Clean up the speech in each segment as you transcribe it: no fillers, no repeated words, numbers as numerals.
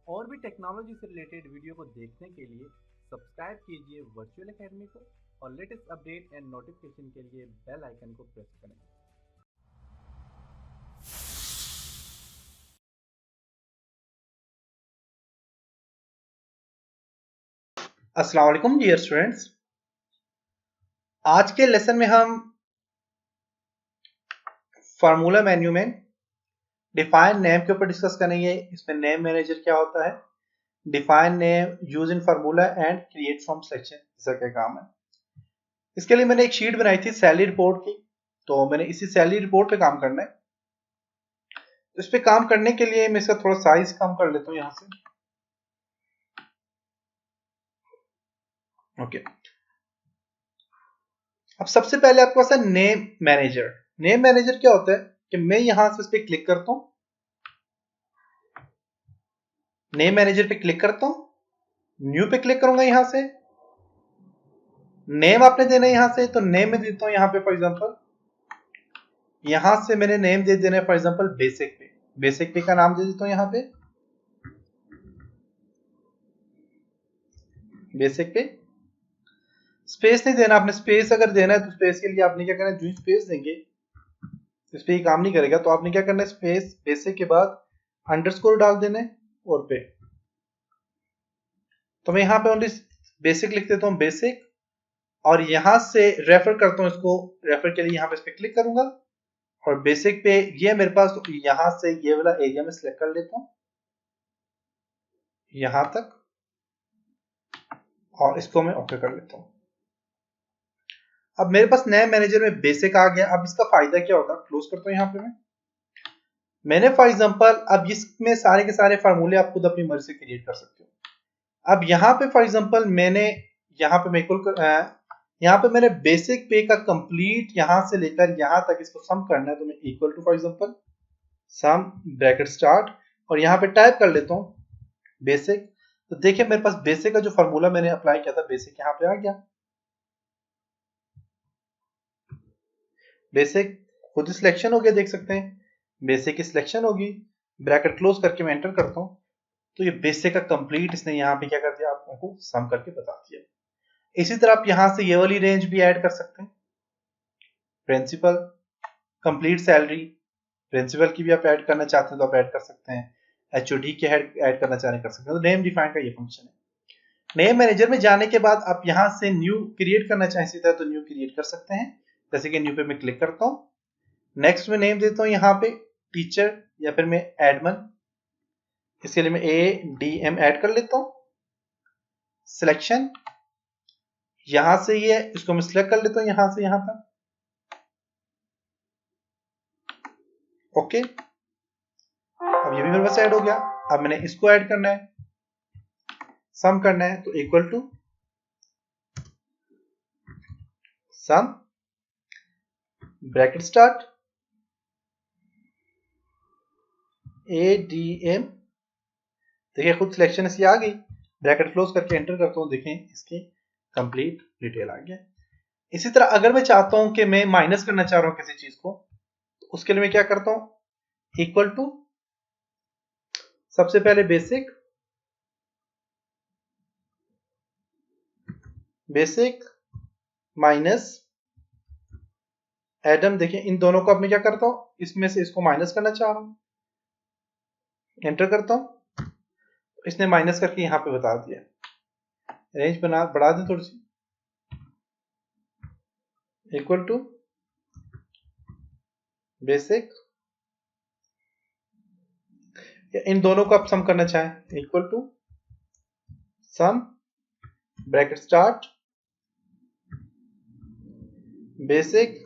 और भी टेक्नोलॉजी से रिलेटेड वीडियो को देखने के लिए सब्सक्राइब कीजिए वर्चुअल एकेडमी को और लेटेस्ट अपडेट एंड नोटिफिकेशन के लिए बेल आइकन को प्रेस करें। अस्सलाम वालेकुम डियर स्टूडेंट्स। आज के लेसन में हम फार्मूला मेन्यू में डिफाइन नेम के ऊपर डिस्कस करेंगे। इसमें नेम मैनेजर क्या होता है, define name, use in formula and create from selection, इसका क्या काम है। इसके लिए मैंने एक शीट बनाई थी सैलरी रिपोर्ट की, तो मैंने इसी सैलरी रिपोर्ट पे काम करना है। तो इस पे काम करने के लिए मैं इसका थोड़ा साइज कम कर लेता हूँ यहाँ से। ओके, अब सबसे पहले आपके पास है नेम मैनेजर। नेम मैनेजर क्या होता है कि मैं यहां से इस पे क्लिक करता हूँ, नेम मैनेजर पे क्लिक करता हूँ, न्यू पे क्लिक करूंगा। यहां से नेम आपने देना है, यहां से तो नेम में देता हूं यहां पे फॉर एग्जांपल, यहां से मैंने नेम दे देना है फॉर एग्जांपल बेसिक पे। बेसिक पे का नाम दे देता हूं यहां पे बेसिक पे। स्पेस नहीं देना आपने, स्पेस अगर देना है तो स्पेस के लिए आपने क्या करना है, जो स्पेस देंगे इस पे ही काम नहीं करेगा, तो आपने क्या करना है, स्पेस बेसिक के बाद अंडरस्कोर डाल देना है और पे। तो मैं यहां पे ओनली बेसिक लिख देता हूं बेसिक, और यहां से रेफर करता हूं इसको, रेफर के लिए यहां पे इस पे क्लिक करूंगा और बेसिक पे ये मेरे पास, तो यहां से ये वाला एरिया में सिलेक्ट कर लेता हूं यहां तक, और इसको मैं ओके कर लेता हूं। अब मेरे पास नए मैनेजर में बेसिक आ गया। अब इसका फायदा क्या होगा, क्लोज करता हूं। यहां पे मैंने फॉर एग्जांपल अब इसमें सारे के सारे फार्मूले आप खुद अपनी मर्जी से क्रिएट कर सकते हो। अब यहां पे फॉर एग्जांपल मैंने यहां पे यहां पे मैंने बेसिक पे का कंप्लीट यहां से लेकर यहां तक इसको सम करना है, तो मैं equal to for example sum bracket start और यहां पे टाइप कर लेता हूं बेसिक। तो देखिए मेरे पास बेसिक का जो फार्मूला मैंने अप्लाई किया था बेसिक यहां पे आ गया। बेसिक खुद सिलेक्शन हो गया, देख सकते हैं बेसिक की सिलेक्शन होगी। ब्रैकेट क्लोज करके मैं एंटर करता हूं, तो ये बेसिक का कंप्लीट इसने यहाँ पे क्या कर दिया, आपको सम करके बता दिया। इसी तरह आप यहां से ये वाली रेंज भी ऐड कर सकते हैं, प्रिंसिपल, कंप्लीट सैलरी। प्रिंसिपल की भी आप ऐड करना चाहते हैं तो आप ऐड कर सकते हैं, एचओडी के ऐड करना चाहते कर सकते हैं। तो नेम डिफाइन का ये फंक्शन है। नेम मैनेजर में जाने के बाद आप यहां से न्यू क्रिएट करना चाहें सीधा, तो न्यू क्रिएट कर सकते हैं। जैसे कि न्यू पे मैं क्लिक करता हूं, नेक्स्ट में नेम देता हूं यहाँ पे टीचर या फिर मैं एडमन। इसके लिए मैं ADM ऐड कर लेता हूं। सिलेक्शन यहां से ये इसको मैं सिलेक्ट कर लेता हूं यहां से यहां तक, ओके। अब ये भी मेरे पास ऐड हो गया। अब मैंने इसको ऐड करना है, सम करना है, तो equal to sum bracket start ADM। देखिए खुद सिलेक्शन इसकी आ गई। ब्रैकेट क्लोज करके एंटर करता हूं, देखें इसकी कंप्लीट डिटेल आ गया। इसी तरह अगर मैं चाहता हूं कि मैं माइनस करना चाह रहा हूं किसी चीज को, तो उसके लिए मैं क्या करता हूं, इक्वल टू सबसे पहले बेसिक, बेसिक माइनस एडम। देखिए इन दोनों को अब मैं क्या करता हूं, इसमें से इसको माइनस करना चाह रहा हूं, एंटर करता हूं, इसने माइनस करके यहां पे बता दिया। रेंज बना बढ़ा दें थोड़ी सी, इक्वल टू बेसिक, इन दोनों को आप सम करना चाहें, equal to sum bracket start basic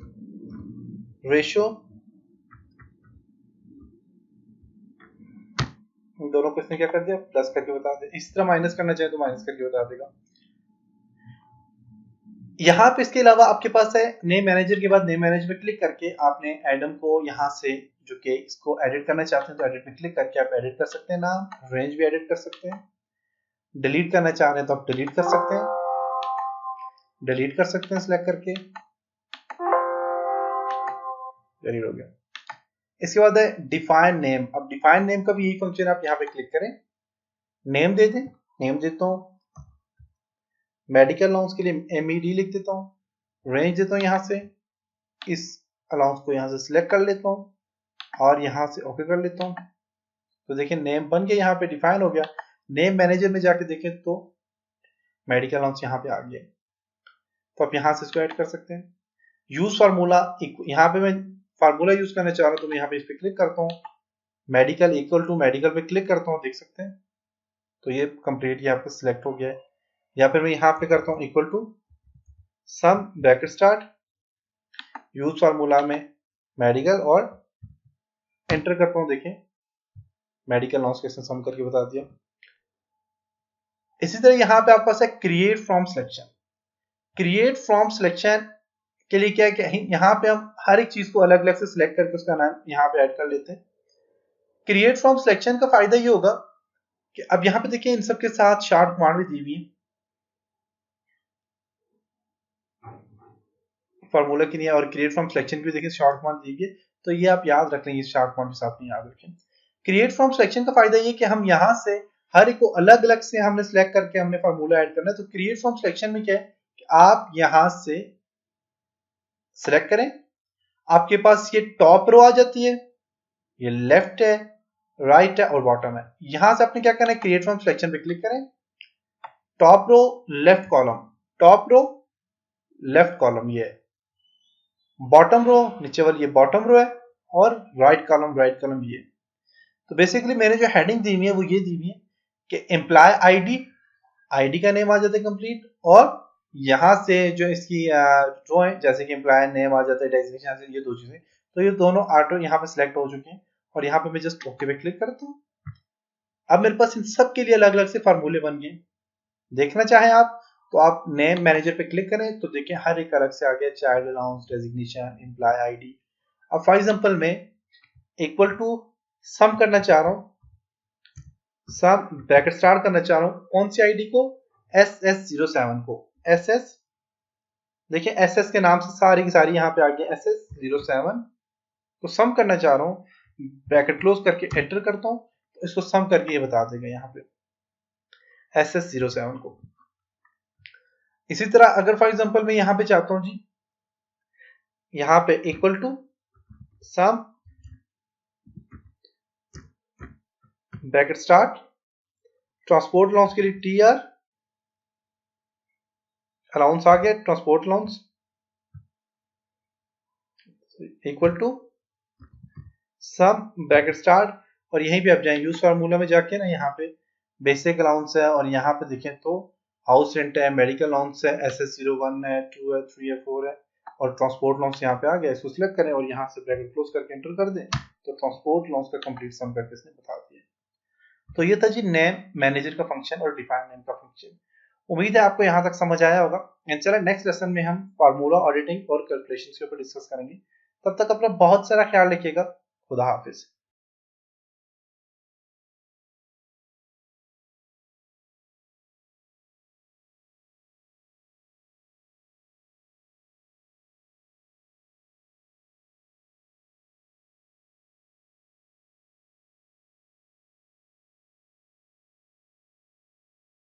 ratio. इन दोनों को इसने क्या कर दिया, प्लस करके बता दिया। इस तरह माइनस करना चाहे तो माइनस करके बता देगा। यहाँ पे इसके अलावा आपके पास है नेम मैनेजर के बाद नेम मैनेजर पे क्लिक करके आपने एडम को यहाँ से जो कि इसको एडिट करना चाहते हैं तो एडिट पे क्लिक करके आप एडिट कर सकते हैं, नाम रेंज भी एडिट कर सकते हैं। डिलीट करना चाह रहे हैं तो आप डिलीट कर सकते हैं, डिलीट कर सकते हैं सिलेक्ट करके, डिलीट हो गया। इसके बाद है डिफाइन नेम। अब डिफाइन नेम का भी यही फंक्शन, आप यहाँ पे क्लिक करें, नेम दे दें, नेम देता हूँ, मेडिकल अलाउंस के लिए MED लिख देता हूँ, रेंज देता हूँ, यहाँ से इस अलाउंस को यहाँ से सिलेक्ट कर लेता हूँ और यहाँ से ओके कर लेता हूँ। तो देखिए नेम बन के यहाँ पे डिफाइन हो गया। नेम मैनेजर में जाके देखें तो मेडिकल अलाउंस यहाँ पे आ गया। तो आप यहाँ से इसको ऐड कर सकते हैं। यूज फार्मूला, यहाँ पे मैं फार्मूला यूज करना चाह रहा हूँ तो मैं यहाँ पे इस पे क्लिक करता हूँ, मेडिकल इक्वल टू मेडिकल पे क्लिक करता हूँ, देख सकते हैं। तो ये कंप्लीट यहाँ पे सिलेक्ट हो गया है। या फिर मैं यहाँ पे करता हूँ equal to sum bracket start, use formula में मेडिकल और एंटर करता हूँ। देखें मेडिकल अलाउंस कैसे सम करके बता दिया। इसी तरह यहाँ पे आपके पास है create from selection. Create from selection के लिए क्या है, यहाँ पे हम हर एक चीज को अलग अलग से सिलेक्ट करके उसका नाम यहाँ पे ऐड कर लेते हैं। क्रिएट फ्रॉम सिलेक्शन का फायदा ये होगा कि अब यहाँ पे देखिए इन सबके साथ शॉर्ट कमांड भी दी हुई है, फार्मूला की नहीं है, और क्रिएट फ्रॉम सिलेक्शन की भी देखिए शॉर्ट कमांड दी हुई है। तो ये आप याद रख लेंगे, इस शॉर्ट कमांड के साथ याद रखें। क्रिएट फ्रॉम सिलेक्शन का फायदा ये कि हम यहाँ से हर एक को अलग अलग से हमने सिलेक्ट करके हमने फार्मूला ऐड करना है। तो क्रिएट फ्रॉम सिलेक्शन में क्या है कि आप यहाँ से सिलेक्ट करें, आपके पास ये टॉप रो आ जाती है, ये लेफ्ट है, राइट है और बॉटम है। यहां से आपने क्या करना है, क्रिएट फ्रॉम सिलेक्शन पे क्लिक करें, top row left column, top row left column ये है, बॉटम रो नीचे वाली ये बॉटम रो है और राइट कॉलम ये है। तो बेसिकली मैंने जो हेडिंग दी हुई है वो ये दी हुई है कि एम्प्लॉय आईडी का नेम आ जाता है कंप्लीट, और यहां से जो इसकी रो है जैसे कि एम्प्लॉय नेम आ जाता है, डेजिग्नेशन, ये दो चीजें, तो ये दोनों ऑटो यहाँ पे सिलेक्ट हो चुके हैं। और यहाँ पे मैं जस्ट ओके पे क्लिक करता हूँ। अब मेरे पास इन सब के लिए अलग अलग से फार्मूले बन गए। देखना चाहें आप तो आप नेम मैनेजर पे क्लिक करें तो देखिए हर एक अलग से आ गया, child allowance, designation, employ ID. अब फॉर एग्जांपल मैं इक्वल टू सम करना चाह रहा हूँ, सम ब्रैकेट स्टार्ट करना चाह रहा हूँ, कौन सी आईडी को, SS07 को, SS देखिए SS के नाम से सारी की सारी यहाँ पे आ गई SS07। तो सम करना चाह रहा हूँ, ब्रैकेट क्लोज करके एंटर करता हूँ तो इसको सम करके ये बता देगा यहाँ पे SS07 को। इसी तरह अगर फॉर एग्जांपल मैं यहाँ पे चाहता हूँ जी, यहाँ पे equal to sum bracket start, transport allowance के लिए TR अलाउंस आ गया, transport allowance equal to sum bracket start, और यहीं पे आप जाएं यूज फार्मूला में जाके ना, यहाँ पे बेसिक अलाउंस है और यहाँ पे देखें तो हाउस रेंट है, मेडिकल अलाउंस है, SS01 है, 2 है, 3 है, 4 है, और ट्रांसपोर्ट अलाउंस यहाँ पे आ गया। इसको सिलेक्ट करें और यहाँ से ब्रैकेट क्लोज करके एंटर कर दें तो ट्रांसपोर्ट अलाउंस का कंप्लीट सम करके इसने बता दिया। तो ये था जी नेम मैनेजर का फंक्शन और डिफाइन नेम का फंक्शन। उम्मीद है आपको यहाँ तक समझ आया होगा। चलिए नेक्स्ट लेसन में हम फार्मूला ऑडिटिंग और कैलकुलेशन के ऊपर डिस्कस करेंगे। तब तक अपना बहुत सारा ख्याल रखिएगा। खुदा हाफिज।